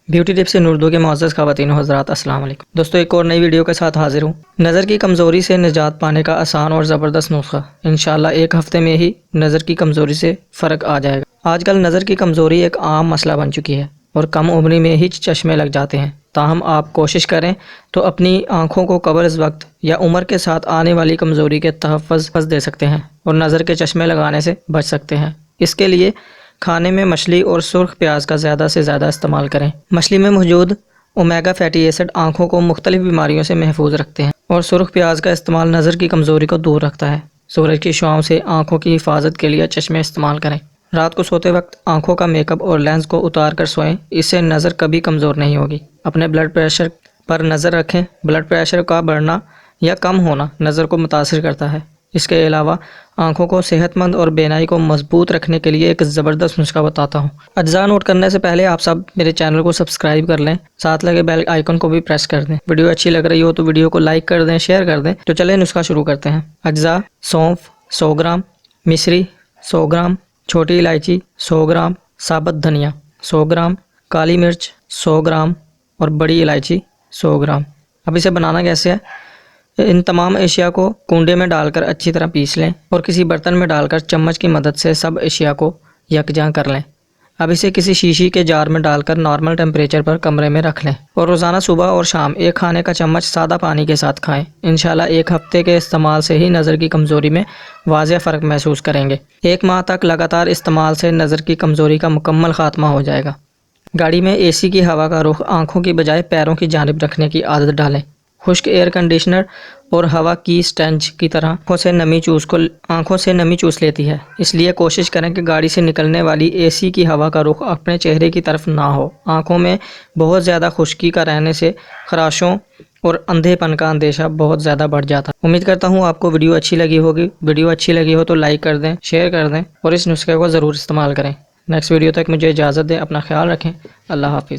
Beauty tips से उर्दू के मुअज़्ज़ज़ ख़वातीन हज़रात अस्सलाम वालेकुम। दोस्तों एक और नई वीडियो के साथ हाजिर हूँ। नज़र की कमज़ोरी से निजात पाने का आसान और ज़बरदस्त नुस्खा। इंशाअल्लाह एक हफ़्ते में ही नज़र की कमज़ोरी से फ़र्क आ जाएगा। आजकल नज़र की कमज़ोरी एक आम मसला बन चुकी है और कम उम्र में ही चश्मे लग जाते हैं। ताहम आप कोशिश करें तो अपनी आँखों को कब्र इस वक्त या उम्र के साथ आने वाली कमज़ोरी के तहफ़्फ़ुज़ दे सकते हैं और नज़र के चश्मे लगाने से बच सकते हैं। इसके लिए खाने में मछली और सुर्ख प्याज का ज़्यादा से ज़्यादा इस्तेमाल करें। मछली में मौजूद ओमेगा फैटी एसिड आँखों को मुख्तलिफ बीमारियों से महफूज रखते हैं और सुर्ख प्याज का इस्तेमाल नज़र की कमज़ोरी को दूर रखता है। सूरज की छांव से आँखों की हिफाजत के लिए चश्मे इस्तेमाल करें। रात को सोते वक्त आँखों का मेकअप और लेंस को उतार कर सोएं, इससे नज़र कभी कमज़ोर नहीं होगी। अपने ब्लड प्रेशर पर नज़र रखें। ब्लड प्रेशर का बढ़ना या कम होना नज़र को मुतासिर करता है। इसके अलावा आंखों को सेहतमंद और बेनाई को मजबूत रखने के लिए एक ज़बरदस्त नुस्खा बताता हूँ। अज्जा नोट करने से पहले आप सब मेरे चैनल को सब्सक्राइब कर लें, साथ लगे बेल आइकन को भी प्रेस कर दें। वीडियो अच्छी लग रही हो तो वीडियो को लाइक कर दें, शेयर कर दें। तो चले नुस्खा शुरू करते हैं। अज्जा: सौंफ 100 ग्राम, मिश्री 100 ग्राम, छोटी इलायची 100 ग्राम, साबुत धनिया 100 ग्राम, काली मिर्च 100 ग्राम और बड़ी इलायची 100 ग्राम। अब इसे बनाना कैसे है? इन तमाम एशिया को कूंडे में डालकर अच्छी तरह पीस लें और किसी बर्तन में डालकर चम्मच की मदद से सब एशिया को यकजां कर लें। अब इसे किसी शीशी के जार में डालकर नॉर्मल टेम्परेचर पर कमरे में रख लें और रोज़ाना सुबह और शाम एक खाने का चम्मच सादा पानी के साथ खाएं। इंशाल्लाह एक हफ्ते के इस्तेमाल से ही नज़र की कमज़ोरी में वाज़ेह फ़र्क महसूस करेंगे। 1 माह तक लगातार इस्तेमाल से नज़र की कमज़ोरी का मुकम्मल ख़ात्मा हो जाएगा। गाड़ी में एसी की हवा का रुख आँखों की बजाय पैरों की जानिब रखने की आदत डालें। खुश्क एयर कंडीशनर और हवा की स्टंज की तरह आँखों से नमी चूस लेती है, इसलिए कोशिश करें कि गाड़ी से निकलने वाली एसी की हवा का रुख अपने चेहरे की तरफ ना हो। आँखों में बहुत ज़्यादा खुश्की का रहने से खराशों और अंधेपन का अंदेशा बहुत ज़्यादा बढ़ जाता है। उम्मीद करता हूँ आपको वीडियो अच्छी लगी होगी। वीडियो अच्छी लगी हो तो लाइक कर दें, शेयर कर दें और इस नुस्खे को ज़रूर इस्तेमाल करें। नेक्स्ट वीडियो तक मुझे इजाज़त दें। अपना ख्याल रखें। अल्लाह हाफिज़।